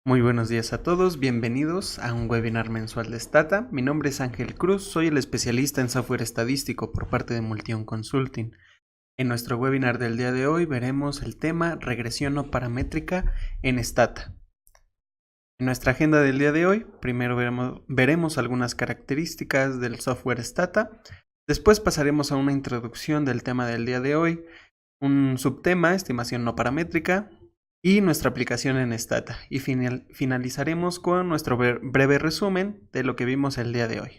Muy buenos días a todos, bienvenidos a un webinar mensual de Stata. Mi nombre es Ángel Cruz, soy el especialista en software estadístico por parte de Multion Consulting. En nuestro webinar del día de hoy veremos el tema regresión no paramétrica en Stata. En nuestra agenda del día de hoy, primero veremos algunas características del software Stata, después pasaremos a una introducción del tema del día de hoy, un subtema, estimación no paramétrica, y nuestra aplicación en Stata, y finalizaremos con nuestro breve resumen de lo que vimos el día de hoy.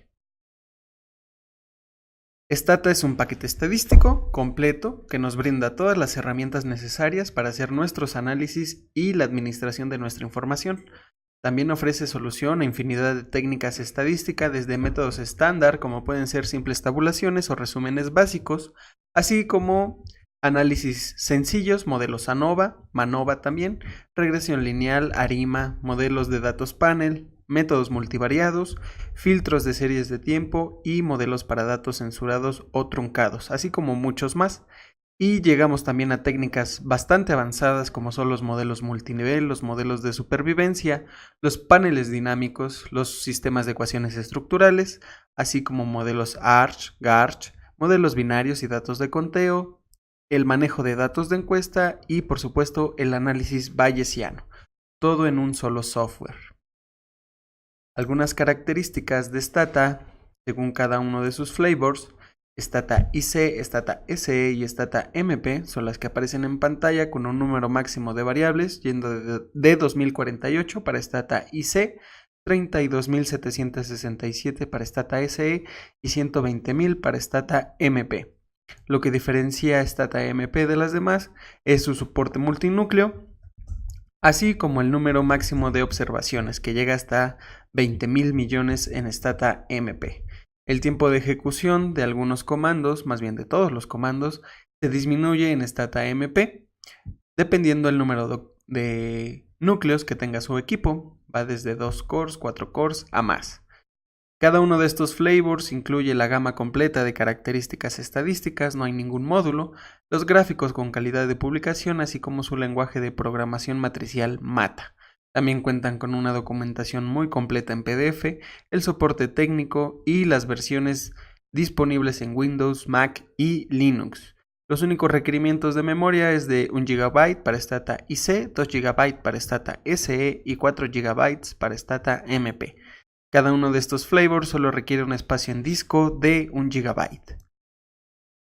Stata es un paquete estadístico completo que nos brinda todas las herramientas necesarias para hacer nuestros análisis y la administración de nuestra información. También ofrece solución a infinidad de técnicas estadísticas desde métodos estándar como pueden ser simples tabulaciones o resúmenes básicos, así como análisis sencillos, modelos ANOVA, MANOVA también, regresión lineal, ARIMA, modelos de datos panel, métodos multivariados, filtros de series de tiempo y modelos para datos censurados o truncados, así como muchos más. Y llegamos también a técnicas bastante avanzadas como son los modelos multinivel, los modelos de supervivencia, los paneles dinámicos, los sistemas de ecuaciones estructurales, así como modelos ARCH, GARCH, modelos binarios y datos de conteo, el manejo de datos de encuesta y por supuesto el análisis bayesiano, todo en un solo software. Algunas características de Stata, según cada uno de sus flavors, Stata IC, Stata SE y Stata MP son las que aparecen en pantalla con un número máximo de variables yendo de 2048 para Stata IC, 32.767 para Stata SE y 120.000 para Stata MP. Lo que diferencia a Stata MP de las demás es su soporte multinúcleo, así como el número máximo de observaciones, que llega hasta 20.000 millones en Stata MP. El tiempo de ejecución de algunos comandos, más bien de todos los comandos, se disminuye en Stata MP, dependiendo del número de núcleos que tenga su equipo, va desde 2 cores, 4 cores a más. Cada uno de estos flavors incluye la gama completa de características estadísticas, no hay ningún módulo, los gráficos con calidad de publicación, así como su lenguaje de programación matricial MATA. También cuentan con una documentación muy completa en PDF, el soporte técnico y las versiones disponibles en Windows, Mac y Linux. Los únicos requerimientos de memoria es de 1 GB para Stata IC, 2 GB para Stata SE y 4 GB para Stata MP. Cada uno de estos flavors solo requiere un espacio en disco de 1 GB.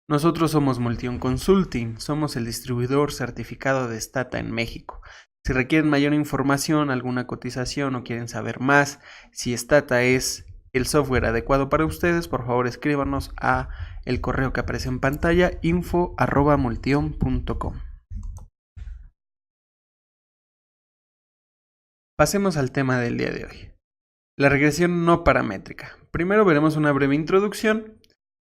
Nosotros somos Multion Consulting, somos el distribuidor certificado de Stata en México. Si requieren mayor información, alguna cotización o quieren saber más si Stata es el software adecuado para ustedes, por favor escríbanos a el correo que aparece en pantalla info@multion.com. Pasemos al tema del día de hoy. La regresión no paramétrica. Primero veremos una breve introducción.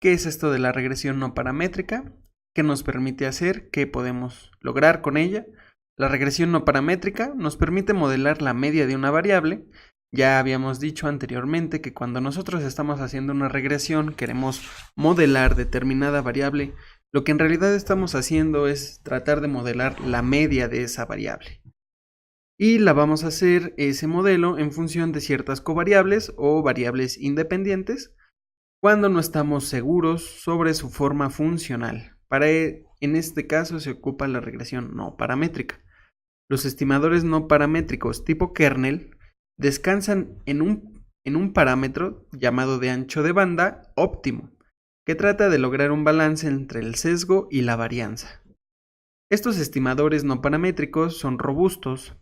¿Qué es esto de la regresión no paramétrica? ¿Qué nos permite hacer? ¿Qué podemos lograr con ella? La regresión no paramétrica nos permite modelar la media de una variable. Ya habíamos dicho anteriormente que cuando nosotros estamos haciendo una regresión, queremos modelar determinada variable, lo que en realidad estamos haciendo es tratar de modelar la media de esa variable. Y la vamos a hacer ese modelo en función de ciertas covariables o variables independientes cuando no estamos seguros sobre su forma funcional. En este caso se ocupa la regresión no paramétrica. Los estimadores no paramétricos tipo kernel descansan en un parámetro llamado de ancho de banda óptimo, que trata de lograr un balance entre el sesgo y la varianza. Estos estimadores no paramétricos son robustos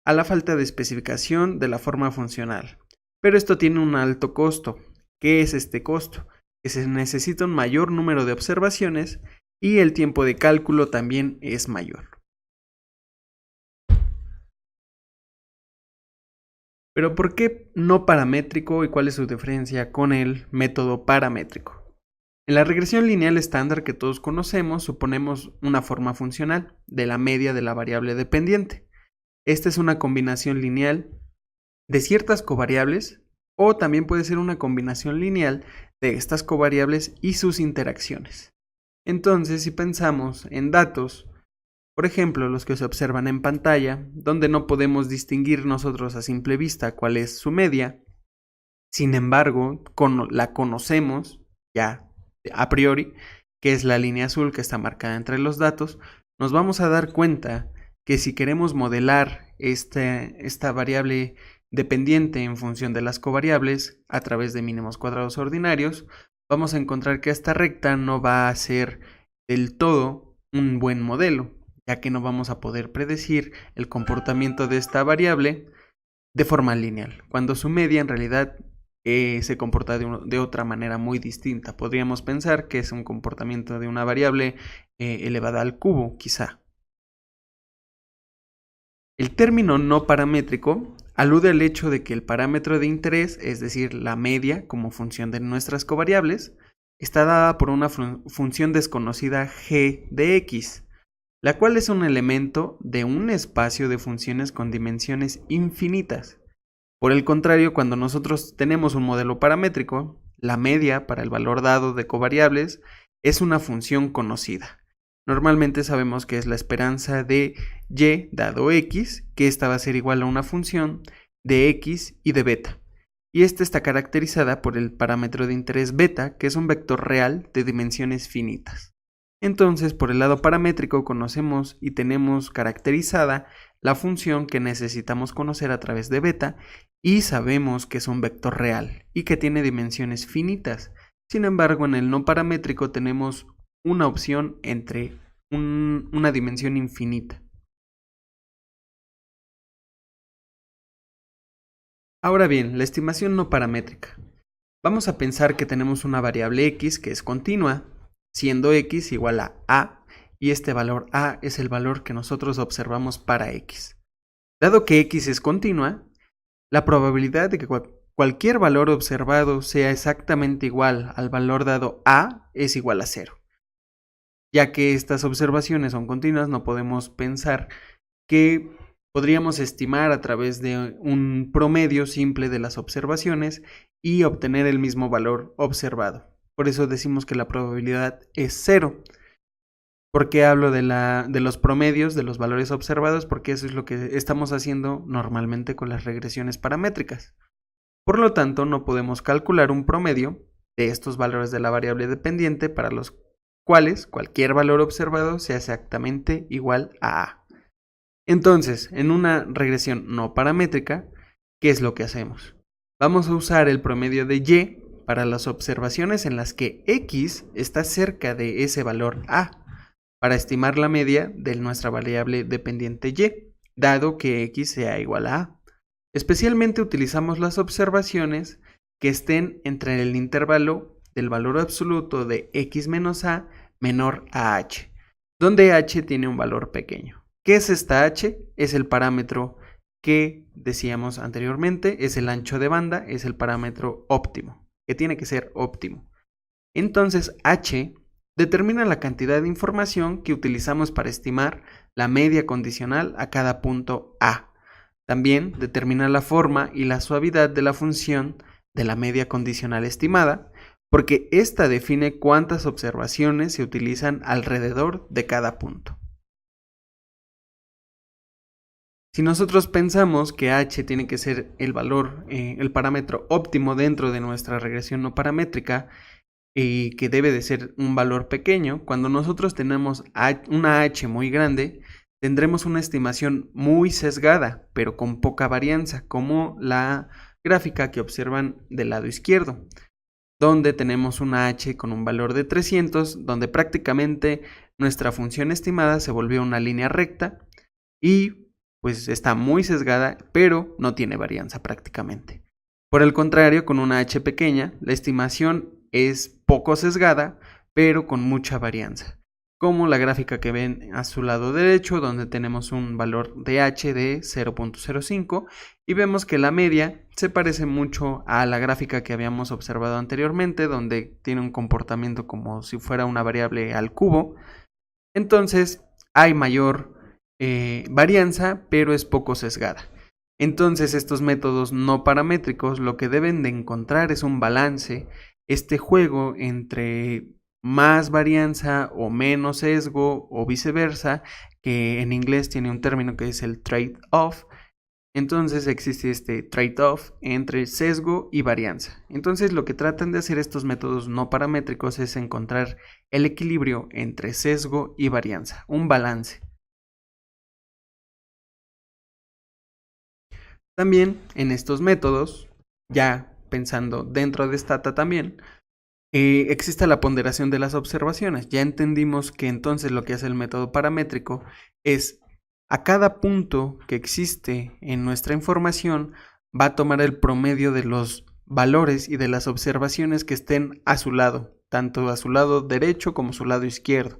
a la falta de especificación de la forma funcional. Pero esto tiene un alto costo. ¿Qué es este costo? Que se necesita un mayor número de observaciones y el tiempo de cálculo también es mayor. Pero ¿por qué no paramétrico y cuál es su diferencia con el método paramétrico? En la regresión lineal estándar que todos conocemos, suponemos una forma funcional de la media de la variable dependiente. Esta es una combinación lineal de ciertas covariables o también puede ser una combinación lineal de estas covariables y sus interacciones. Entonces, si pensamos en datos Por ejemplo, los que se observan en pantalla, donde no podemos distinguir nosotros a simple vista cuál es su media. Sin embargo, la conocemos ya a priori, que es la línea azul que está marcada entre los datos. Nos vamos a dar cuenta que si queremos modelar esta variable dependiente en función de las covariables a través de mínimos cuadrados ordinarios, vamos a encontrar que esta recta no va a ser del todo un buen modelo, ya que no vamos a poder predecir el comportamiento de esta variable de forma lineal, cuando su media en realidad se comporta de otra manera muy distinta. Podríamos pensar que es un comportamiento de una variable elevada al cubo, quizá. El término no paramétrico alude al hecho de que el parámetro de interés, es decir, la media como función de nuestras covariables, está dada por una función desconocida g de x, la cual es un elemento de un espacio de funciones con dimensiones infinitas. Por el contrario, cuando nosotros tenemos un modelo paramétrico, la media para el valor dado de covariables es una función conocida. Normalmente sabemos que es la esperanza de y dado x, que esta va a ser igual a una función de x y de beta. Y esta está caracterizada por el parámetro de interés beta, que es un vector real de dimensiones finitas. Entonces, por el lado paramétrico conocemos y tenemos caracterizada la función que necesitamos conocer a través de beta y sabemos que es un vector real y que tiene dimensiones finitas. Sin embargo, en el no paramétrico tenemos una opción entre una dimensión infinita. Ahora bien, la estimación no paramétrica. Vamos a pensar que tenemos una variable x que es continua, siendo x igual a, y este valor a es el valor que nosotros observamos para x. Dado que x es continua, la probabilidad de que cualquier valor observado sea exactamente igual al valor dado a es igual a 0. Ya que estas observaciones son continuas, no podemos pensar que podríamos estimar a través de un promedio simple de las observaciones y obtener el mismo valor observado. Por eso decimos que la probabilidad es 0. ¿Por qué hablo de los promedios, de los valores observados? Porque eso es lo que estamos haciendo normalmente con las regresiones paramétricas. Por lo tanto, no podemos calcular un promedio de estos valores de la variable dependiente para los cuales cualquier valor observado sea exactamente igual a A. Entonces, en una regresión no paramétrica, ¿qué es lo que hacemos? Vamos a usar el promedio de y para las observaciones en las que x está cerca de ese valor a, para estimar la media de nuestra variable dependiente y, dado que x sea igual a a. Especialmente utilizamos las observaciones que estén entre el intervalo del valor absoluto de x menos a menor a h, donde h tiene un valor pequeño. ¿Qué es esta h? Es el parámetro que decíamos anteriormente, es el ancho de banda, es el parámetro óptimo, que tiene que ser óptimo. Entonces h determina la cantidad de información que utilizamos para estimar la media condicional a cada punto a. También determina la forma y la suavidad de la función de la media condicional estimada, porque ésta define cuántas observaciones se utilizan alrededor de cada punto. Si nosotros pensamos que h tiene que ser el valor, el parámetro óptimo dentro de nuestra regresión no paramétrica y que debe de ser un valor pequeño, cuando nosotros tenemos una h muy grande, tendremos una estimación muy sesgada, pero con poca varianza, como la gráfica que observan del lado izquierdo, donde tenemos una h con un valor de 300, donde prácticamente nuestra función estimada se volvió una línea recta y pues está muy sesgada, pero no tiene varianza prácticamente. Por el contrario, con una h pequeña, la estimación es poco sesgada, pero con mucha varianza, como la gráfica que ven a su lado derecho, donde tenemos un valor de h de 0.05 y vemos que la media se parece mucho a la gráfica que habíamos observado anteriormente, donde tiene un comportamiento como si fuera una variable al cubo. Entonces hay mayor varianza, pero es poco sesgada. Entonces estos métodos no paramétricos lo que deben de encontrar es un balance, este juego entre más varianza o menos sesgo o viceversa, que en inglés tiene un término que es el trade-off. Entonces existe este trade-off entre sesgo y varianza. Entonces lo que tratan de hacer estos métodos no paramétricos es encontrar el equilibrio entre sesgo y varianza, un balance. También en estos métodos, ya pensando dentro de Stata también, existe la ponderación de las observaciones. Ya entendimos que entonces lo que hace el método paramétrico es a cada punto que existe en nuestra información va a tomar el promedio de los valores y de las observaciones que estén a su lado, tanto a su lado derecho como a su lado izquierdo.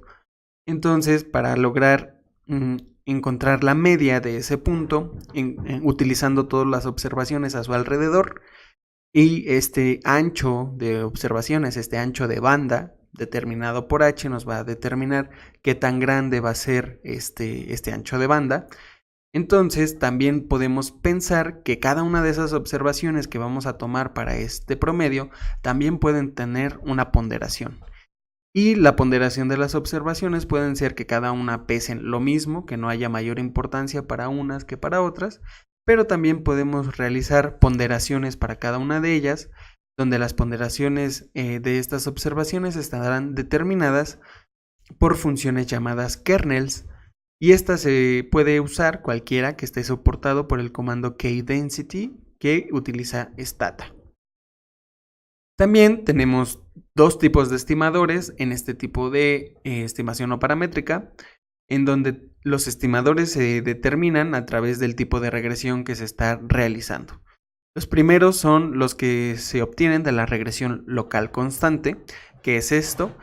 Entonces, para lograr encontrar la media de ese punto, utilizando todas las observaciones a su alrededor, y este ancho de observaciones, este ancho de banda, determinado por h, nos va a determinar qué tan grande va a ser este ancho de banda. Entonces, también podemos pensar que cada una de esas observaciones que vamos a tomar para este promedio también pueden tener una ponderación. Y la ponderación de las observaciones pueden ser que cada una pesen lo mismo, que no haya mayor importancia para unas que para otras, pero también podemos realizar ponderaciones para cada una de ellas, donde las ponderaciones de estas observaciones estarán determinadas por funciones llamadas kernels, y esta se puede usar cualquiera que esté soportado por el comando kdensity que utiliza Stata. También tenemos dos tipos de estimadores en este tipo de estimación no paramétrica, en donde los estimadores se determinan a través del tipo de regresión que se está realizando. Los primeros son los que se obtienen de la regresión local constante, que es esto.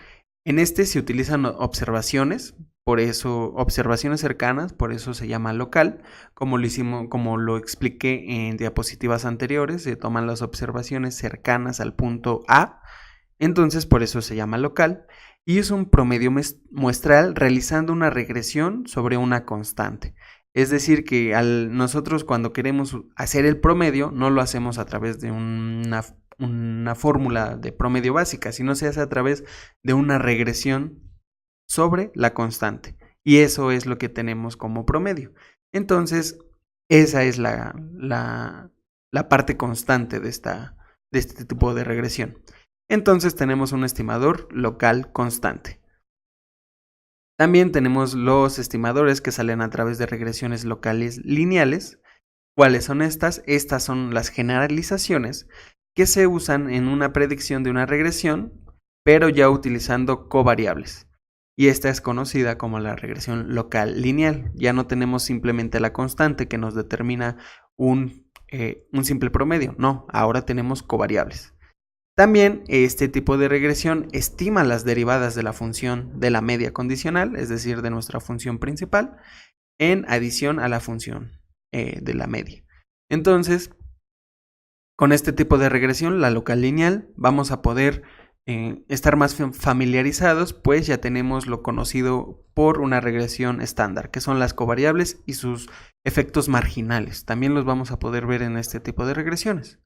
En este se utilizan observaciones, por eso observaciones cercanas, por eso se llama local, como lo expliqué en diapositivas anteriores, se toman las observaciones cercanas al punto A, entonces por eso se llama local, y es un promedio muestral realizando una regresión sobre una constante. Es decir, que nosotros cuando queremos hacer el promedio no lo hacemos a través de una fórmula de promedio básica, sino se hace a través de una regresión sobre la constante. Y eso es lo que tenemos como promedio. Entonces, esa es la parte constante de este tipo de regresión. Entonces tenemos un estimador local constante. También tenemos los estimadores que salen a través de regresiones locales lineales. ¿Cuáles son estas? Estas son las generalizaciones que se usan en una predicción de una regresión, pero ya utilizando covariables. Y esta es conocida como la regresión local lineal. Ya no tenemos simplemente la constante que nos determina un simple promedio. No, ahora tenemos covariables. También este tipo de regresión estima las derivadas de la función de la media condicional, es decir, de nuestra función principal, en adición a la función de la media. Entonces, con este tipo de regresión, la local lineal, vamos a poder estar más familiarizados, pues ya tenemos lo conocido por una regresión estándar, que son las covariables y sus efectos marginales. También los vamos a poder ver en este tipo de regresiones.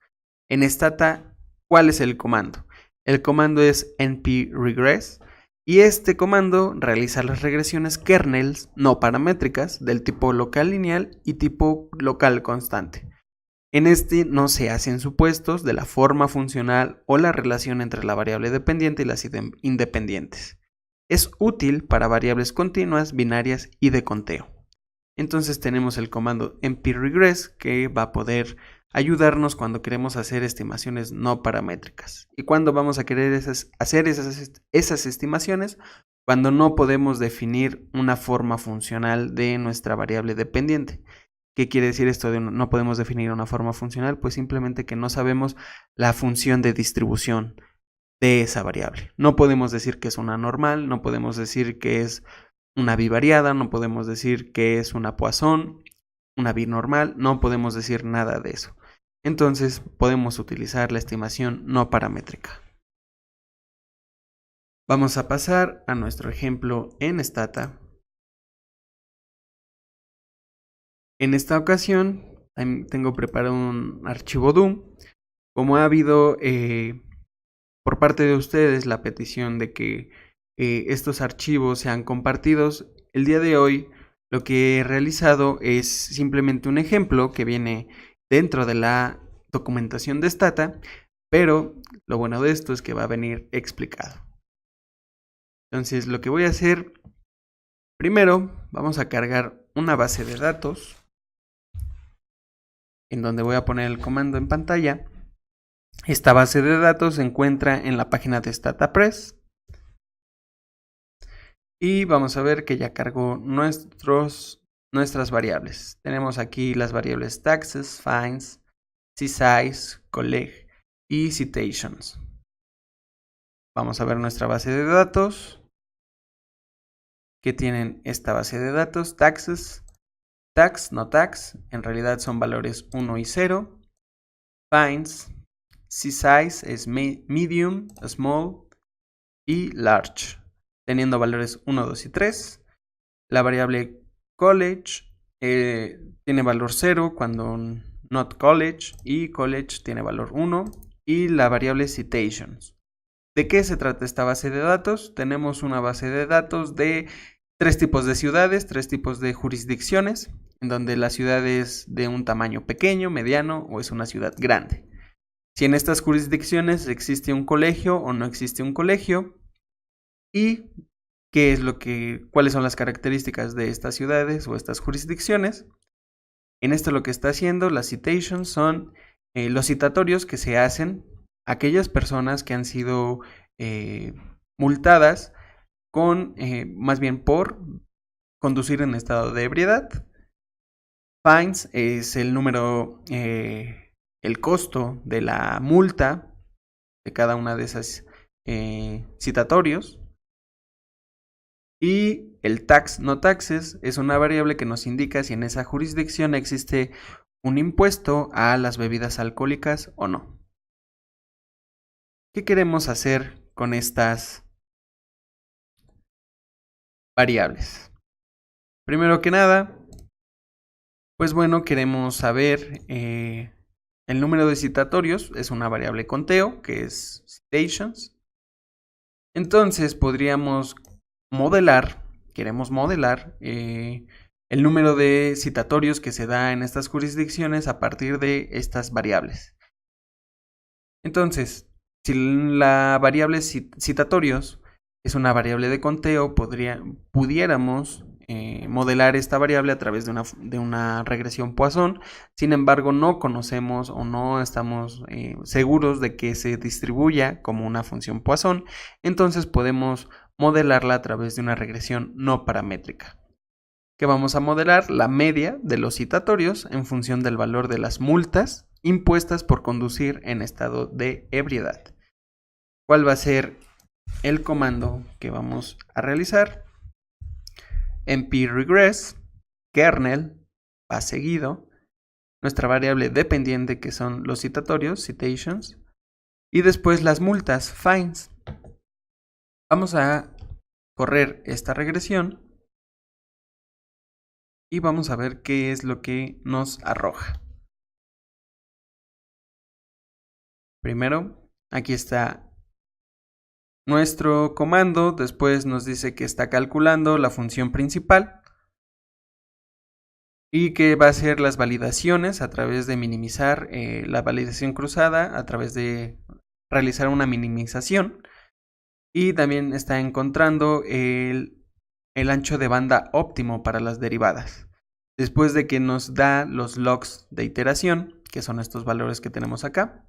En Stata, ¿cuál es el comando? El comando es npregress y este comando realiza las regresiones kernels no paramétricas del tipo local lineal y tipo local constante. En este no se hacen supuestos de la forma funcional o la relación entre la variable dependiente y las independientes. Es útil para variables continuas, binarias y de conteo. Entonces tenemos el comando npregress que va a poder ayudarnos cuando queremos hacer estimaciones no paramétricas. ¿Y cuándo vamos a querer hacer esas estimaciones? Cuando no podemos definir una forma funcional de nuestra variable dependiente. ¿Qué quiere decir esto de no podemos definir una forma funcional? Pues simplemente que no sabemos la función de distribución de esa variable. No podemos decir que es una normal, no podemos decir que es una bivariada, no podemos decir que es una Poisson, una binormal, no podemos decir nada de eso. Entonces podemos utilizar la estimación no paramétrica. Vamos a pasar a nuestro ejemplo en Stata. En esta ocasión tengo preparado un archivo DOM. Como ha habido por parte de ustedes la petición de que estos archivos sean compartidos. El día de hoy lo que he realizado es simplemente un ejemplo que viene dentro de la documentación de Stata, pero lo bueno de esto es que va a venir explicado. Entonces lo que voy a hacer, primero vamos a cargar una base de datos en donde voy a poner el comando en pantalla. Esta base de datos se encuentra en la página de StataPress. Y vamos a ver que ya cargó nuestras variables. Tenemos aquí las variables taxes, fines, csize, collect y citations. Vamos a ver nuestra base de datos. Que tienen esta base de datos, taxes, tax, no tax, en realidad son valores 1 y 0. Fines, csize es medium, small y large, teniendo valores 1, 2 y 3. La variable college tiene valor 0 cuando not college, y college tiene valor 1. Y la variable citations. ¿De qué se trata esta base de datos? Tenemos una base de datos de 3 tipos de ciudades, 3 tipos de jurisdicciones, en donde la ciudad es de un tamaño pequeño, mediano o es una ciudad grande. Si en estas jurisdicciones existe un colegio o no existe un colegio, y cuáles son las características de estas ciudades o estas jurisdicciones. En esto lo que está haciendo las citations son los citatorios que se hacen a aquellas personas que han sido multadas más bien por conducir en estado de ebriedad. Fines es el número, el costo de la multa de cada una de esas citatorios. Y el tax, no taxes, es una variable que nos indica si en esa jurisdicción existe un impuesto a las bebidas alcohólicas o no. ¿Qué queremos hacer con estas variables? Primero que nada, pues bueno, queremos saber el número de citatorios, es una variable conteo, que es citations. Entonces podríamos queremos modelar el número de citatorios que se da en estas jurisdicciones a partir de estas variables. Entonces, si la variable citatorios es una variable de conteo, pudiéramos modelar esta variable a través de una regresión Poisson. Sin embargo, no conocemos o no estamos seguros de que se distribuya como una función Poisson. Entonces podemos modelarla a través de una regresión no paramétrica, que vamos a modelar la media de los citatorios en función del valor de las multas impuestas por conducir en estado de ebriedad. ¿Cuál va a ser el comando que vamos a realizar? np-regress, kernel, va seguido, nuestra variable dependiente que son los citatorios, citations, y después las multas, fines. Vamos a correr esta regresión y vamos a ver qué es lo que nos arroja. Primero, aquí está nuestro comando, después nos dice que está calculando la función principal y que va a hacer las validaciones a través de minimizar la validación cruzada, a través de realizar una minimización. Y también está encontrando el ancho de banda óptimo para las derivadas. Después de que nos da los logs de iteración, que son estos valores que tenemos acá,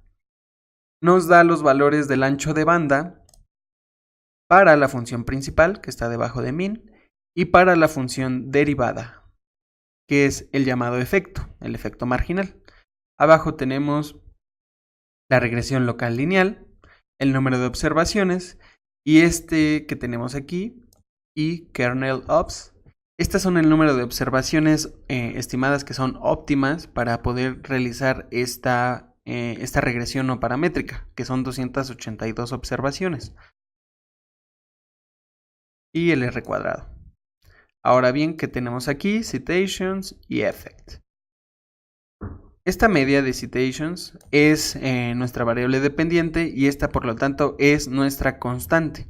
nos da los valores del ancho de banda para la función principal, que está debajo de min, y para la función derivada, que es el llamado efecto, el efecto marginal. Abajo tenemos la regresión local lineal, el número de observaciones, y este que tenemos aquí, y kernel ops. Estas son el número de observaciones estimadas que son óptimas para poder realizar esta regresión no paramétrica, que son 282 observaciones. Y el R cuadrado. Ahora bien, ¿qué tenemos aquí? Citations y effect. Esta media de citations es nuestra variable dependiente y esta por lo tanto es nuestra constante.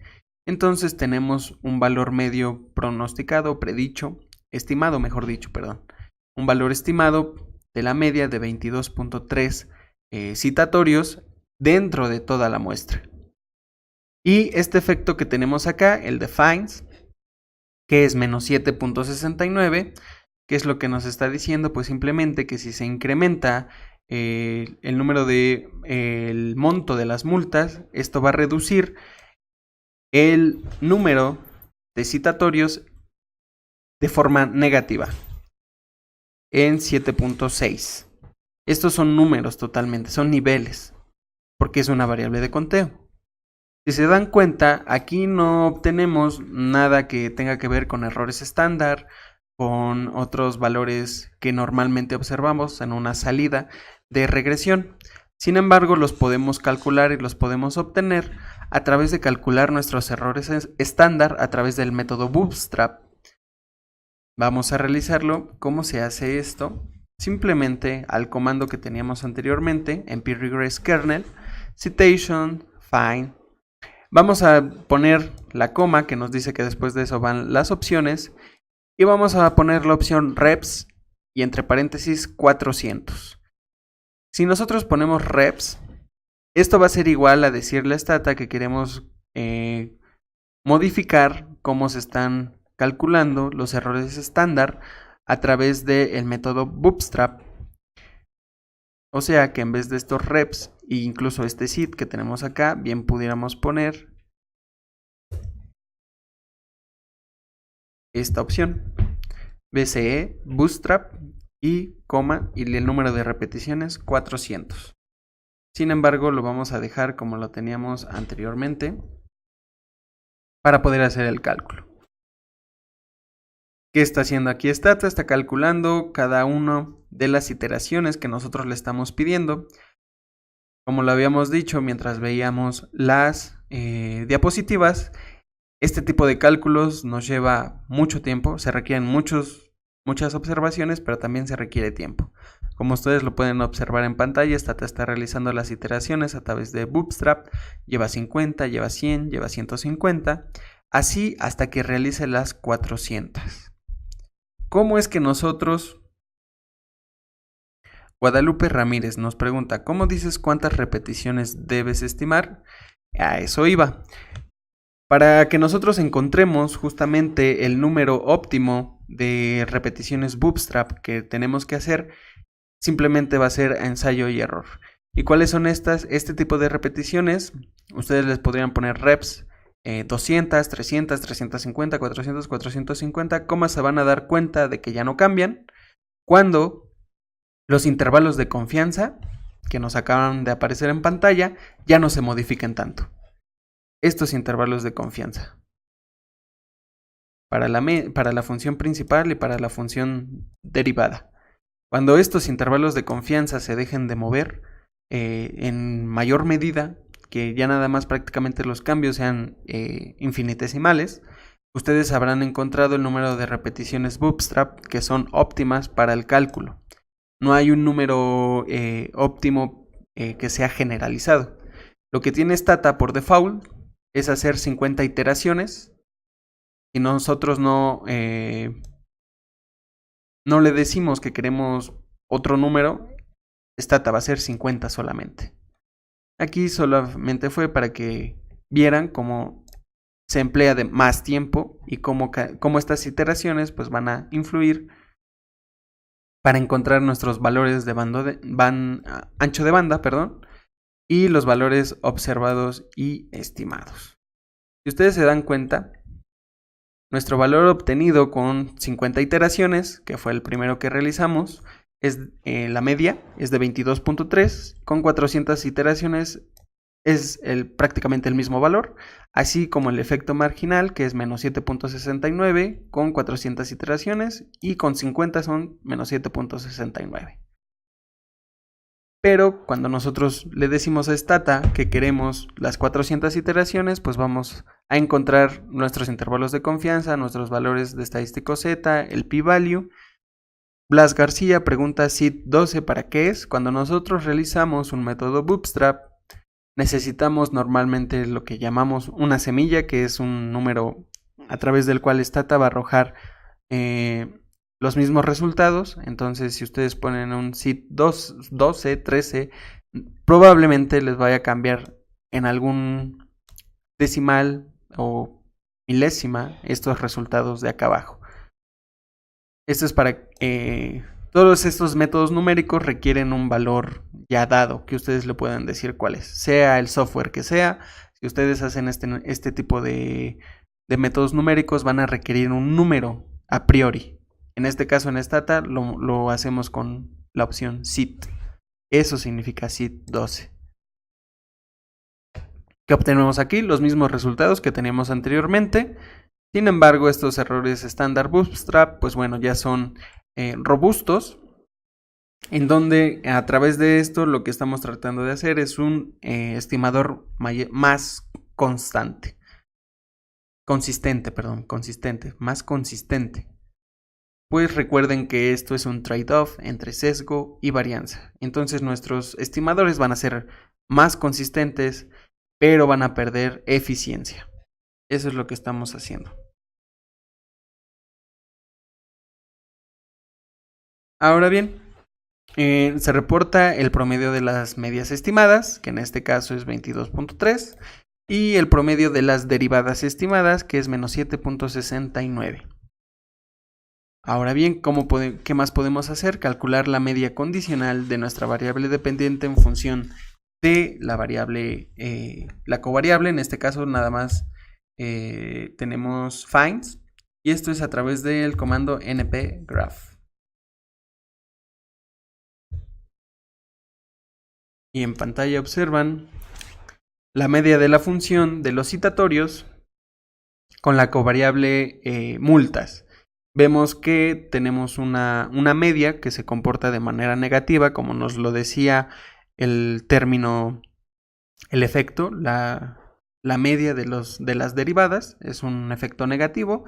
Entonces tenemos un valor medio pronosticado, predicho, estimado, mejor dicho, perdón. Un valor estimado de la media de 22.3 citatorios dentro de toda la muestra. Y este efecto que tenemos acá, el de Fiennes, que es menos 7.69, ¿qué es lo que nos está diciendo? Pues simplemente que si se incrementa el número de el monto de las multas, esto va a reducir el número de citatorios de forma negativa en 7.6. Estos son números totalmente, son niveles, porque es una variable de conteo. Si se dan cuenta, aquí no obtenemos nada que tenga que ver con errores estándar, con otros valores que normalmente observamos en una salida de regresión. Sin embargo, los podemos calcular y los podemos obtener a través de calcular nuestros errores estándar a través del método Bootstrap. Vamos a realizarlo. ¿Cómo se hace esto? Simplemente al comando que teníamos anteriormente en pregress-kernel, citation find. Vamos a poner la coma que nos dice que después de eso van las opciones y vamos a poner la opción reps y entre paréntesis 400. Si nosotros ponemos reps, esto va a ser igual a decirle a Stata que queremos modificar cómo se están calculando los errores estándar a través del método Bootstrap. O sea que en vez de estos reps e incluso este sit que tenemos acá, bien pudiéramos poner esta opción, BCE, Bootstrap y coma y el número de repeticiones 400. Sin embargo, lo vamos a dejar como lo teníamos anteriormente para poder hacer el cálculo. ¿Qué está haciendo aquí Stata? Está calculando cada una de las iteraciones que nosotros le estamos pidiendo. Como lo habíamos dicho mientras veíamos las diapositivas, este tipo de cálculos nos lleva mucho tiempo, se requieren muchas observaciones, pero también se requiere tiempo. Como ustedes lo pueden observar en pantalla, Stata está realizando las iteraciones a través de Bootstrap, lleva 50, lleva 100, lleva 150, así hasta que realice las 400. ¿Cómo es que nosotros... Guadalupe Ramírez nos pregunta, ¿cómo dices cuántas repeticiones debes estimar? A eso iba. Para que nosotros encontremos justamente el número óptimo de repeticiones Bootstrap que tenemos que hacer, simplemente va a ser ensayo y error. ¿Y cuáles son estas? Este tipo de repeticiones, ustedes les podrían poner reps 200, 300, 350, 400, 450, ¿cómo se van a dar cuenta de que ya no cambian? Cuando los intervalos de confianza que nos acaban de aparecer en pantalla ya no se modifiquen tanto. Estos intervalos de confianza para la función principal y para la función derivada. Cuando estos intervalos de confianza se dejen de mover en mayor medida, que ya nada más prácticamente los cambios sean infinitesimales, ustedes habrán encontrado el número de repeticiones Bootstrap que son óptimas para el cálculo. No hay un número óptimo que sea generalizado. Lo que tiene Stata por default es hacer 50 iteraciones. Si nosotros no le decimos que queremos otro número, Stata va a ser 50 solamente. Aquí solamente fue para que vieran cómo se emplea de más tiempo y cómo estas iteraciones pues van a influir para encontrar nuestros valores de ancho de banda, y los valores observados y estimados. Si ustedes se dan cuenta, nuestro valor obtenido con 50 iteraciones, que fue el primero que realizamos, es la media es de 22.3, con 400 iteraciones es prácticamente el mismo valor, así como el efecto marginal, que es menos 7.69, con 400 iteraciones, y con 50 son menos 7.69. Pero cuando nosotros le decimos a Stata que queremos las 400 iteraciones, pues vamos a encontrar nuestros intervalos de confianza, nuestros valores de estadístico Z, el p-value. Blas García pregunta SID12 ¿para qué es? Cuando nosotros realizamos un método Bootstrap, necesitamos normalmente lo que llamamos una semilla, que es un número a través del cual Stata va a arrojar los mismos resultados. Entonces, si ustedes ponen un SIT 12, 13, probablemente les vaya a cambiar en algún decimal o milésima estos resultados de acá abajo. Esto es para... todos estos métodos numéricos requieren un valor ya dado, que ustedes le puedan decir cuál es. Sea el software que sea, si ustedes hacen este tipo de métodos numéricos, van a requerir un número a priori. En este caso, en Stata, lo hacemos con la opción SIT. Eso significa SIT 12. ¿Qué obtenemos aquí? Los mismos resultados que teníamos anteriormente. Sin embargo, estos errores estándar Bootstrap, pues bueno, ya son robustos, en donde a través de esto lo que estamos tratando de hacer es un estimador más consistente, más consistente. Pues recuerden que esto es un trade-off entre sesgo y varianza. Entonces nuestros estimadores van a ser más consistentes, pero van a perder eficiencia. Eso es lo que estamos haciendo. Ahora bien, se reporta el promedio de las medias estimadas, que en este caso es 22.3, y el promedio de las derivadas estimadas, que es menos 7.69. Ahora bien, ¿qué más podemos hacer? Calcular la media condicional de nuestra variable dependiente en función de la variable, la covariable. En este caso nada más tenemos finds, y esto es a través del comando npgraph. Y en pantalla observan la media de la función de los citatorios con la covariable multas. Vemos que tenemos una media que se comporta de manera negativa, como nos lo decía el término, el efecto, la media de las derivadas es un efecto negativo,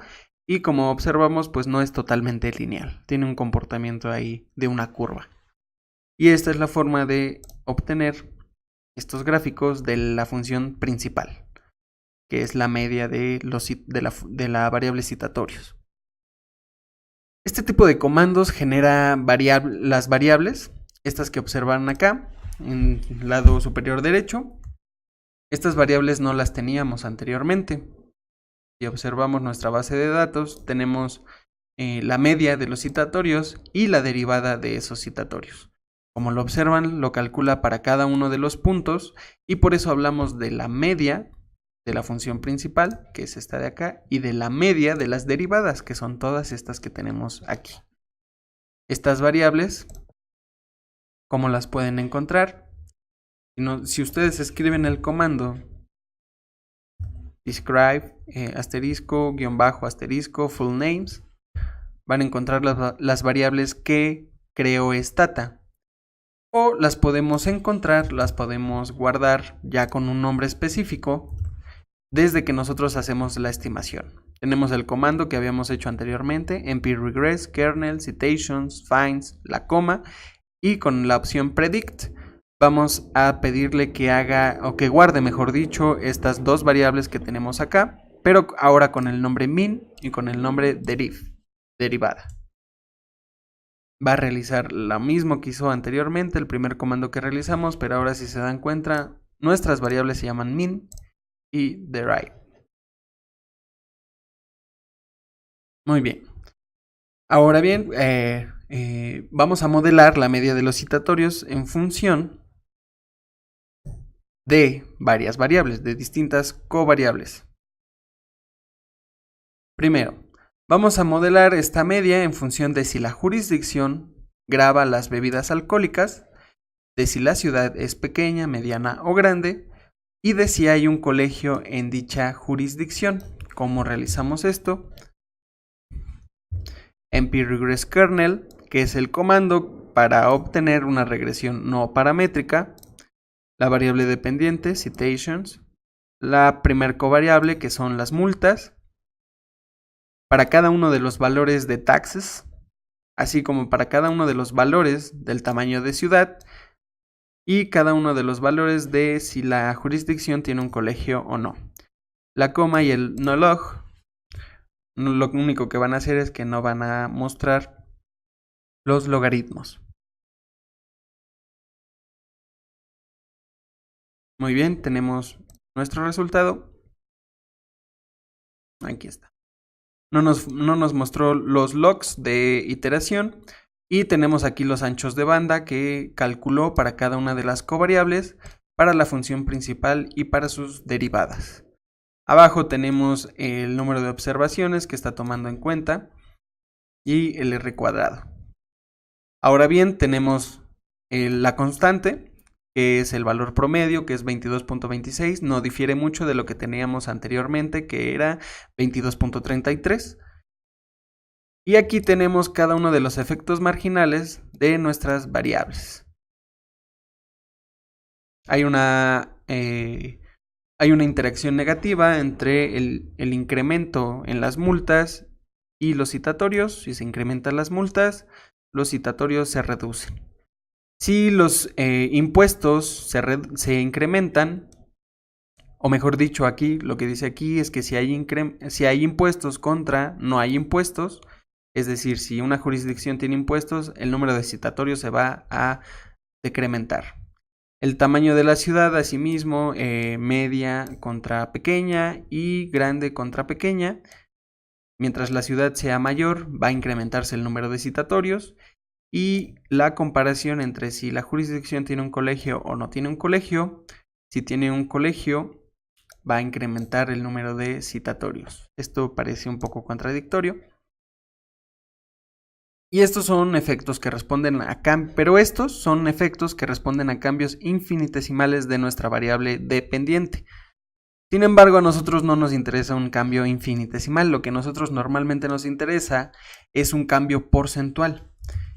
y como observamos, pues no es totalmente lineal, tiene un comportamiento ahí de una curva. Y esta es la forma de obtener estos gráficos de la función principal, que es la media de la variable citatorios. Este tipo de comandos genera las variables, estas que observan acá, en el lado superior derecho. Estas variables no las teníamos anteriormente. Si observamos nuestra base de datos, tenemos la media de los citatorios y la derivada de esos citatorios. Como lo observan, lo calcula para cada uno de los puntos, y por eso hablamos de la media de la función principal, que es esta de acá, y de la media de las derivadas, que son todas estas que tenemos aquí. Estas variables, ¿cómo las pueden encontrar? Si ustedes escriben el comando describe asterisco, guión bajo, asterisco, full names, van a encontrar las variables que creó Stata. O las podemos encontrar, las podemos guardar ya con un nombre específico desde que nosotros hacemos la estimación. Tenemos el comando que habíamos hecho anteriormente, npregress, kernel, citations, finds, la coma, y con la opción predict vamos a pedirle que haga, o que guarde mejor dicho, estas dos variables que tenemos acá, pero ahora con el nombre min y con el nombre derivada. Va a realizar lo mismo que hizo anteriormente, el primer comando que realizamos, pero ahora, si se dan cuenta, nuestras variables se llaman min y derive. Muy bien. Ahora bien, vamos a modelar la media de los citatorios en función de varias variables, de distintas covariables. Primero, vamos a modelar esta media en función de si la jurisdicción grava las bebidas alcohólicas, de si la ciudad es pequeña, mediana o grande, y de si hay un colegio en dicha jurisdicción. ¿Cómo realizamos esto? npregress kernel, que es el comando para obtener una regresión no paramétrica, la variable dependiente, citations, la primer covariable, que son las multas, para cada uno de los valores de taxes, así como para cada uno de los valores del tamaño de ciudad, y cada uno de los valores de si la jurisdicción tiene un colegio o no. La coma y el no log, lo único que van a hacer es que no van a mostrar los logaritmos. Muy bien, tenemos nuestro resultado. Aquí está. No nos mostró los logs de iteración y tenemos aquí los anchos de banda que calculó para cada una de las covariables, para la función principal y para sus derivadas. Abajo tenemos el número de observaciones que está tomando en cuenta y el R cuadrado. Ahora bien, tenemos la constante, que es el valor promedio, que es 22.26, no difiere mucho de lo que teníamos anteriormente, que era 22.33. Y aquí tenemos cada uno de los efectos marginales de nuestras variables. Hay una interacción negativa entre el incremento en las multas y los citatorios. Si se incrementan las multas, los citatorios se reducen. Si los impuestos se incrementan, o mejor dicho, aquí lo que dice aquí es que si hay impuestos contra no hay impuestos, es decir, si una jurisdicción tiene impuestos, el número de citatorios se va a decrementar. El tamaño de la ciudad, asimismo, media contra pequeña y grande contra pequeña. Mientras la ciudad sea mayor, va a incrementarse el número de citatorios. Y la comparación entre si la jurisdicción tiene un colegio o no tiene un colegio. Si tiene un colegio, va a incrementar el número de citatorios. Esto parece un poco contradictorio. Y estos son efectos que responden a cambios infinitesimales de nuestra variable dependiente. Sin embargo, a nosotros no nos interesa un cambio infinitesimal. Lo que a nosotros normalmente nos interesa es un cambio porcentual.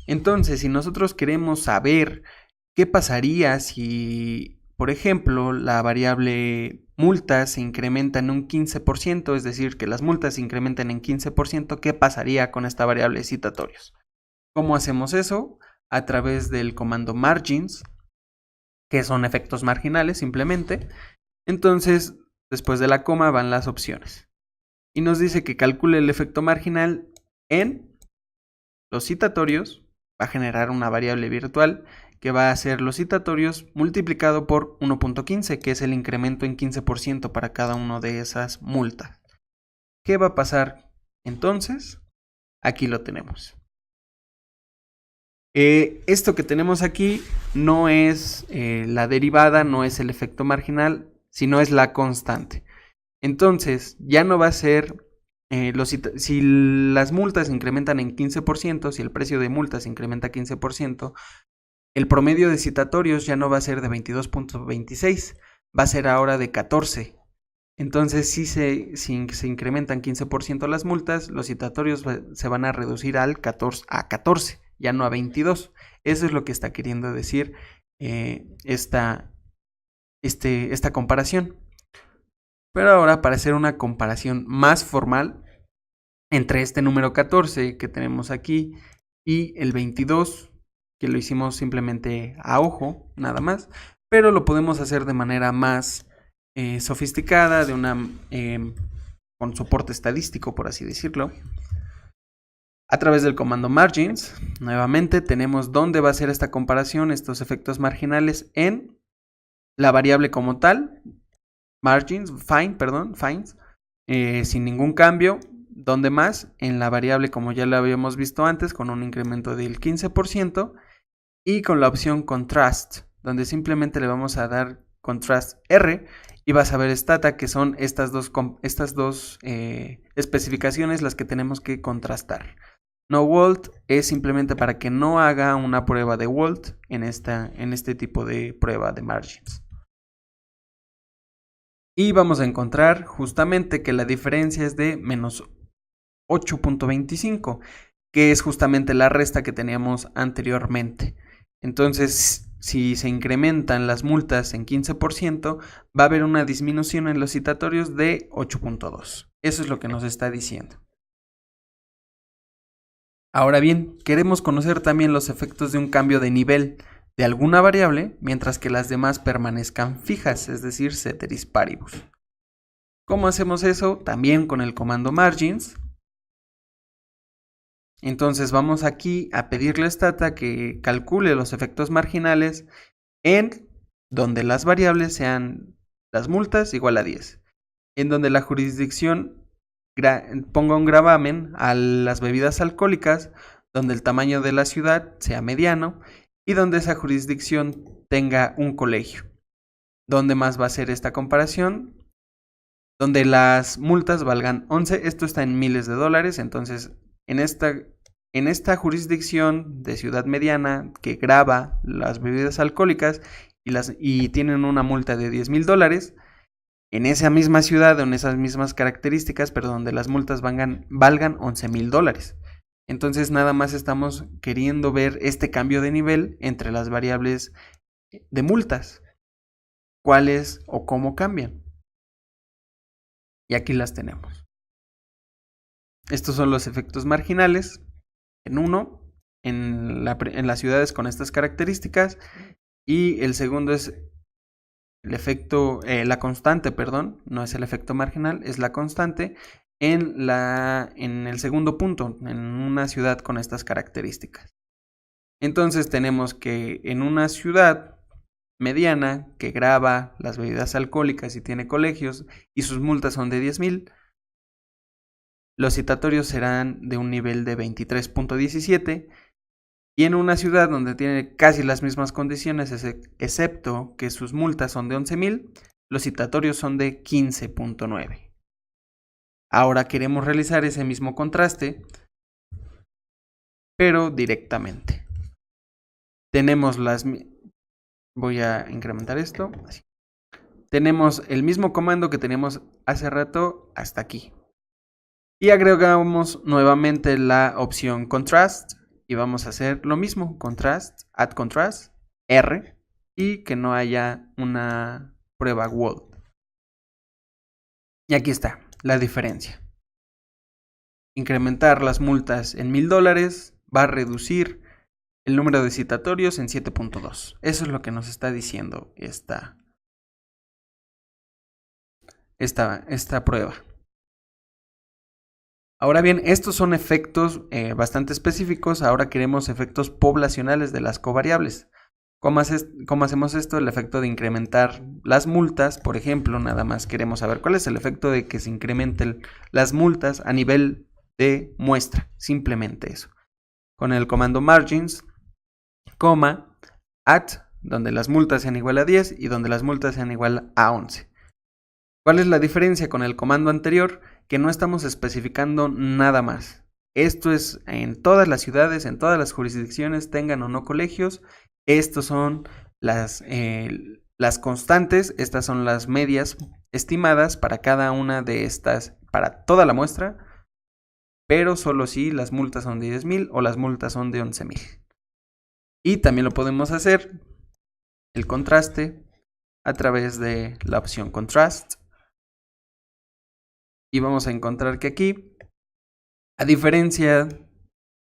Entonces, si nosotros queremos saber qué pasaría si, por ejemplo, la variable multas se incrementa en un 15%, es decir, que las multas se incrementan en 15%, ¿qué pasaría con esta variable citatorios? ¿Cómo hacemos eso? A través del comando margins, que son efectos marginales simplemente. Entonces, después de la coma van las opciones. Y nos dice que calcule el efecto marginal en los citatorios. Va a generar una variable virtual que va a ser los citatorios multiplicado por 1.15, que es el incremento en 15% para cada una de esas multas. ¿Qué va a pasar entonces? Aquí lo tenemos. Esto que tenemos aquí no es la derivada, no es el efecto marginal, sino es la constante. Entonces, ya no va a ser, si las multas incrementan en 15%, si el precio de multas incrementa 15%, el promedio de citatorios ya no va a ser de 22.26, va a ser ahora de 14. Entonces, si se incrementan 15% las multas, los citatorios se van a reducir a 14, ya no a 22. Eso es lo que está queriendo decir esta comparación. Pero ahora, para hacer una comparación más formal entre este número 14 que tenemos aquí y el 22, que lo hicimos simplemente a ojo, nada más, pero lo podemos hacer de manera más sofisticada, con soporte estadístico, por así decirlo. A través del comando margins, nuevamente tenemos dónde va a ser esta comparación, estos efectos marginales en la variable como tal, finds, sin ningún cambio. ¿Dónde más? En la variable como ya lo habíamos visto antes, con un incremento del 15%, y con la opción contrast, donde simplemente le vamos a dar contrast R y vas a ver stata, que son estas dos especificaciones las que tenemos que contrastar. No Volt es simplemente para que no haga una prueba de Volt en este tipo de prueba de margins. Y vamos a encontrar justamente que la diferencia es de menos 8.25, que es justamente la resta que teníamos anteriormente. Entonces, si se incrementan las multas en 15%, va a haber una disminución en los citatorios de 8.2. Eso es lo que nos está diciendo. Ahora bien, queremos conocer también los efectos de un cambio de nivel de alguna variable, mientras que las demás permanezcan fijas, es decir, ceteris paribus. ¿Cómo hacemos eso? También con el comando margins. Entonces vamos aquí a pedirle a Stata que calcule los efectos marginales en donde las variables sean las multas igual a 10, en donde la jurisdicción ponga un gravamen a las bebidas alcohólicas, donde el tamaño de la ciudad sea mediano y donde esa jurisdicción tenga un colegio. ¿Dónde más va a ser esta comparación? Donde las multas valgan 11, esto está en miles de dólares, entonces en esta jurisdicción de ciudad mediana que grava las bebidas alcohólicas y tienen una multa de $10,000, en esa misma ciudad, en esas mismas características, pero donde las multas valgan $11,000. Entonces nada más estamos queriendo ver este cambio de nivel entre las variables de multas. ¿Cuáles o cómo cambian? Y aquí las tenemos. Estos son los efectos marginales en uno, en las ciudades con estas características, y el segundo es el efecto, la constante, perdón, no es el efecto marginal, es la constante en el segundo punto, en una ciudad con estas características. Entonces tenemos que en una ciudad mediana que grava las bebidas alcohólicas y tiene colegios y sus multas son de 10,000, los citatorios serán de un nivel de 23.17, y en una ciudad donde tiene casi las mismas condiciones, excepto que sus multas son de 11,000, los citatorios son de 15.9. Ahora queremos realizar ese mismo contraste, pero directamente. Tenemos voy a incrementar esto. Así. Tenemos el mismo comando que teníamos hace rato hasta aquí. Y agregamos nuevamente la opción contrast y vamos a hacer lo mismo, add contrast, R, y que no haya una prueba WOD. Y aquí está la diferencia. Incrementar las multas en $1,000 va a reducir el número de citatorios en 7.2. Eso es lo que nos está diciendo esta prueba. Ahora bien, estos son efectos bastante específicos. Ahora queremos efectos poblacionales de las covariables. ¿Cómo hacemos esto? El efecto de incrementar las multas, por ejemplo, nada más queremos saber cuál es el efecto de que se incrementen las multas a nivel de muestra. Simplemente eso. Con el comando margins, at, donde las multas sean igual a 10 y donde las multas sean igual a 11. ¿Cuál es la diferencia con el comando anterior? Que no estamos especificando nada más. Esto es en todas las ciudades, en todas las jurisdicciones, tengan o no colegios. Estos son las constantes, estas son las medias estimadas para cada una de estas, para toda la muestra, pero solo si las multas son de 10,000 o las multas son de 11,000. Y también lo podemos hacer, el contraste, a través de la opción contrast. Y vamos a encontrar que aquí, a diferencia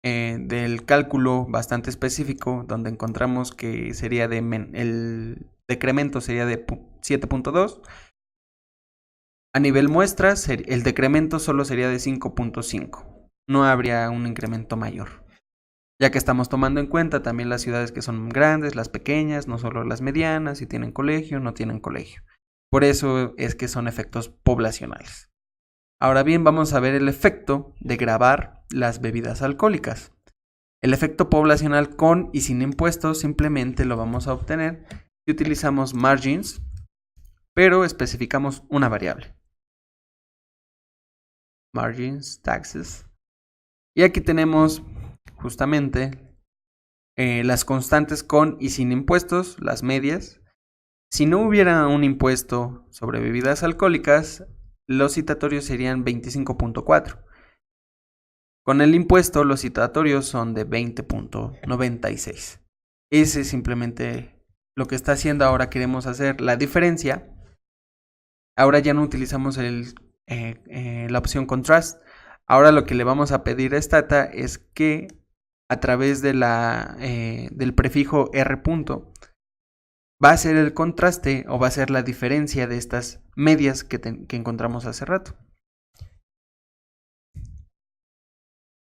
del cálculo bastante específico, donde encontramos que sería el decremento sería de 7.2, a nivel muestra el decremento solo sería de 5.5. No habría un incremento mayor, ya que estamos tomando en cuenta también las ciudades que son grandes, las pequeñas, no solo las medianas, si tienen colegio, no tienen colegio. Por eso es que son efectos poblacionales. Ahora bien, vamos a ver el efecto de gravar las bebidas alcohólicas. El efecto poblacional con y sin impuestos simplemente lo vamos a obtener si utilizamos margins, pero especificamos una variable. Margins, taxes. Y aquí tenemos justamente las constantes con y sin impuestos, las medias. Si no hubiera un impuesto sobre bebidas alcohólicas, los citatorios serían 25.4. Con el impuesto, los citatorios son de 20.96. Ese es simplemente lo que está haciendo. Ahora queremos hacer la diferencia. Ahora ya no utilizamos la opción contrast. Ahora lo que le vamos a pedir a Stata es que a través de del prefijo R punto, va a ser el contraste o va a ser la diferencia de estas medias que encontramos hace rato.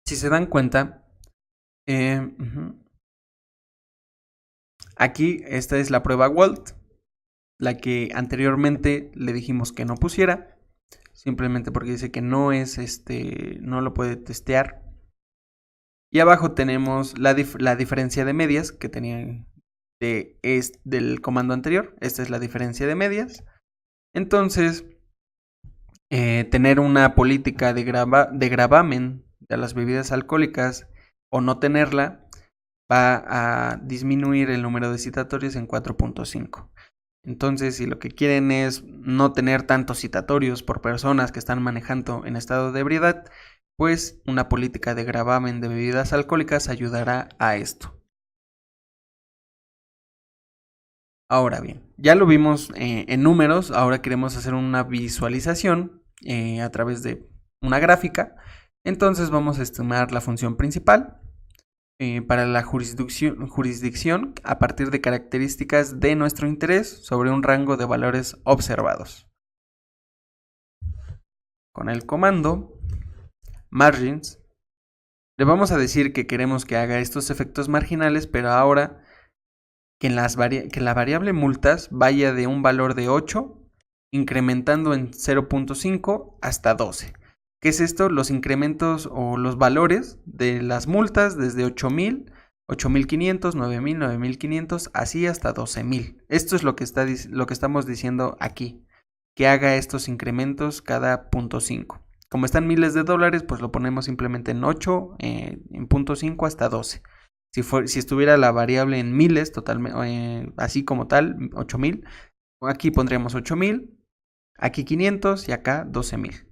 Si se dan cuenta, aquí esta es la prueba Walt, la que anteriormente le dijimos que no pusiera, simplemente porque dice que no es no lo puede testear. Y abajo tenemos la diferencia de medias que tenía del comando anterior. Esta es la diferencia de medias. Entonces, tener una política de gravamen de las bebidas alcohólicas o no tenerla va a disminuir el número de citatorios en 4.5. Entonces, si lo que quieren es no tener tantos citatorios por personas que están manejando en estado de ebriedad, pues una política de gravamen de bebidas alcohólicas ayudará a esto. Ahora bien, ya lo vimos en números, ahora queremos hacer una visualización a través de una gráfica. Entonces vamos a estimar la función principal para la jurisdicción a partir de características de nuestro interés sobre un rango de valores observados. Con el comando margins le vamos a decir que queremos que haga estos efectos marginales, pero ahora que la variable multas vaya de un valor de 8 incrementando en 0.5 hasta 12. ¿Qué es esto? Los incrementos o los valores de las multas desde 8,000, 8,500, 9,000, 9,500, así hasta 12,000. Esto es lo que estamos diciendo aquí, que haga estos incrementos cada 0.5. Como están miles de dólares, pues lo ponemos simplemente en 8, en 0.5 hasta 12. Si estuviera la variable en miles, totalmente, así como tal, 8,000, aquí pondríamos 8,000, aquí 500 y acá 12,000.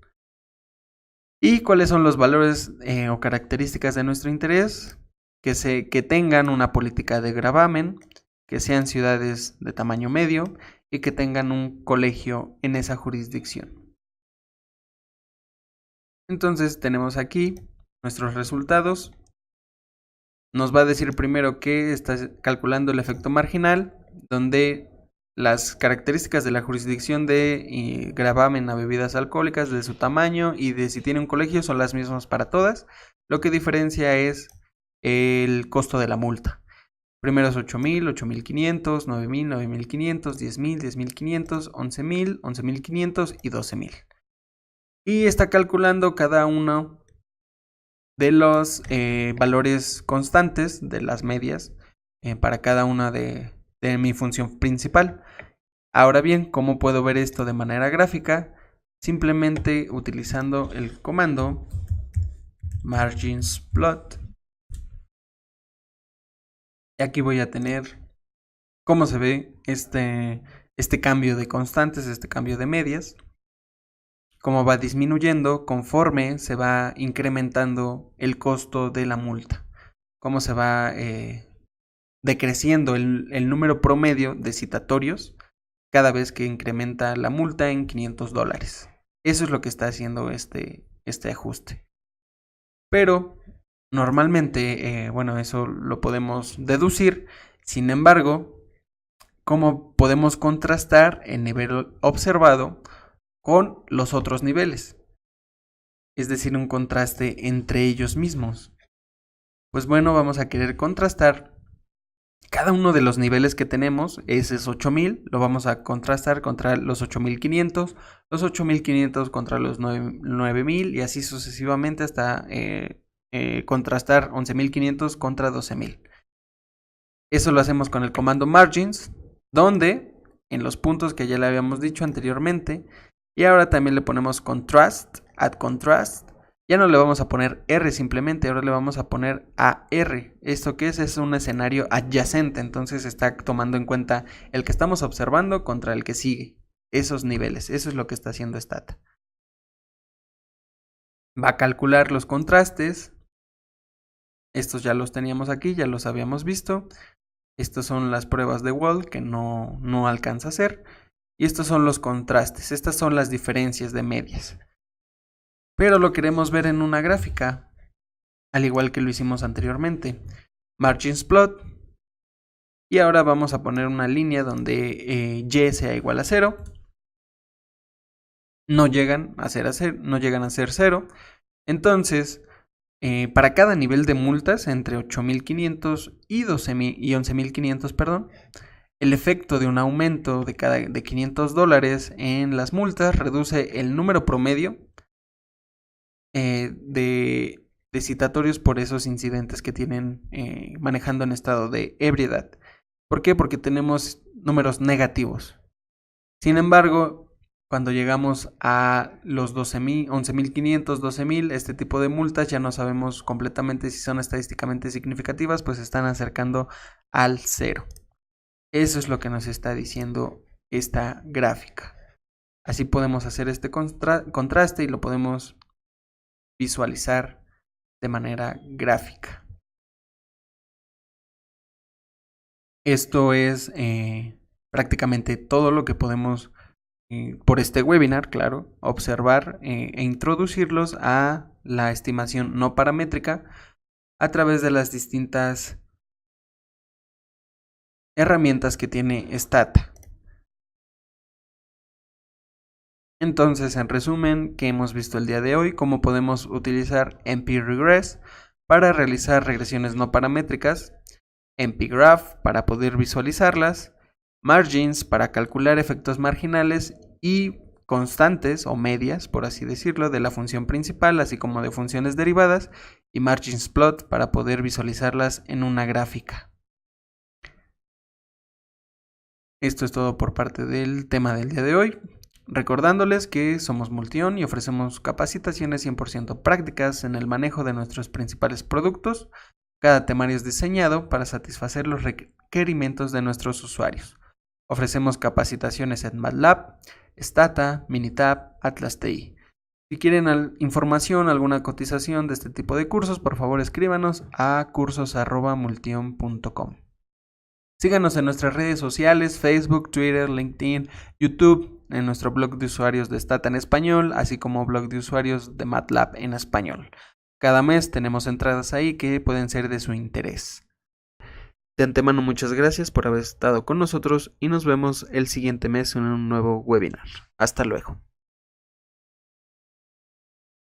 ¿Y cuáles son los valores o características de nuestro interés? Que tengan una política de gravamen, que sean ciudades de tamaño medio y que tengan un colegio en esa jurisdicción. Entonces tenemos aquí nuestros resultados. Nos va a decir primero que está calculando el efecto marginal, donde las características de la jurisdicción de gravamen a bebidas alcohólicas, de su tamaño y de si tiene un colegio son las mismas para todas. Lo que diferencia es el costo de la multa. Primero es 8,000, 8,500, 9,000, 9,500, 10,000, 10,500, 11,000, 11,500 y 12,000. Y está calculando cada uno de los valores constantes de las medias para cada una de mi función principal. Ahora bien, ¿cómo puedo ver esto de manera gráfica? Simplemente utilizando el comando margins plot. Y aquí voy a tener cómo se ve este cambio de constantes, este cambio de medias. Cómo va disminuyendo conforme se va incrementando el costo de la multa. Cómo se va decreciendo el número promedio de citatorios cada vez que incrementa la multa en $500. Eso es lo que está haciendo este ajuste. Pero normalmente, bueno, eso lo podemos deducir. Sin embargo, ¿cómo podemos contrastar el nivel observado con los otros niveles? Es decir, un contraste entre ellos mismos. Pues bueno, vamos a querer contrastar cada uno de los niveles que tenemos. Ese es 8,000, lo vamos a contrastar contra los 8,500, los 8,500 contra los 9,000 y así sucesivamente hasta contrastar 11,500 contra 12,000. Eso lo hacemos con el comando margins, donde en los puntos que ya le habíamos dicho anteriormente, y ahora también le ponemos contrast, add contrast. Ya no le vamos a poner R simplemente, ahora le vamos a poner AR. ¿Esto qué es? Es un escenario adyacente, entonces está tomando en cuenta el que estamos observando contra el que sigue. Esos niveles, eso es lo que está haciendo Stata. Va a calcular los contrastes. Estos ya los teníamos aquí, ya los habíamos visto. Estas son las pruebas de Wald que no alcanza a hacer. Y estos son los contrastes, estas son las diferencias de medias. Pero lo queremos ver en una gráfica. al igual que lo hicimos anteriormente. Margins plot. Y ahora vamos a poner una línea donde y sea igual a 0. No llegan a ser 0. Entonces, para cada nivel de multas entre 8.500 y 11.500, perdón, el efecto de un aumento de $500 en las multas reduce el número promedio de citatorios por esos incidentes que tienen manejando en estado de ebriedad. ¿Por qué? Porque tenemos números negativos. Sin embargo, cuando llegamos a los 11.500, 12.000, este tipo de multas ya no sabemos completamente si son estadísticamente significativas, pues se están acercando al 0. Eso es lo que nos está diciendo esta gráfica. Así podemos hacer este contraste y lo podemos visualizar de manera gráfica. Esto es prácticamente todo lo que podemos por este webinar, claro, observar e introducirlos a la estimación no paramétrica a través de las distintas herramientas que tiene Stata. Entonces, en resumen, ¿qué hemos visto el día de hoy? Cómo podemos utilizar NP-Regress para realizar regresiones no paramétricas, NP-Graph para poder visualizarlas, Margins para calcular efectos marginales y constantes o medias, por así decirlo, de la función principal, así como de funciones derivadas, y Margins Plot para poder visualizarlas en una gráfica. Esto es todo por parte del tema del día de hoy. Recordándoles que somos Multion y ofrecemos capacitaciones 100% prácticas en el manejo de nuestros principales productos. Cada temario es diseñado para satisfacer los requerimientos de nuestros usuarios. Ofrecemos capacitaciones en MATLAB, Stata, Minitab, Atlas TI. Si quieren información, alguna cotización de este tipo de cursos, por favor escríbanos a cursos@multion.com. Síganos en nuestras redes sociales, Facebook, Twitter, LinkedIn, YouTube, en nuestro blog de usuarios de Stata en español, así como blog de usuarios de MATLAB en español. Cada mes tenemos entradas ahí que pueden ser de su interés. De antemano, muchas gracias por haber estado con nosotros y nos vemos el siguiente mes en un nuevo webinar. Hasta luego.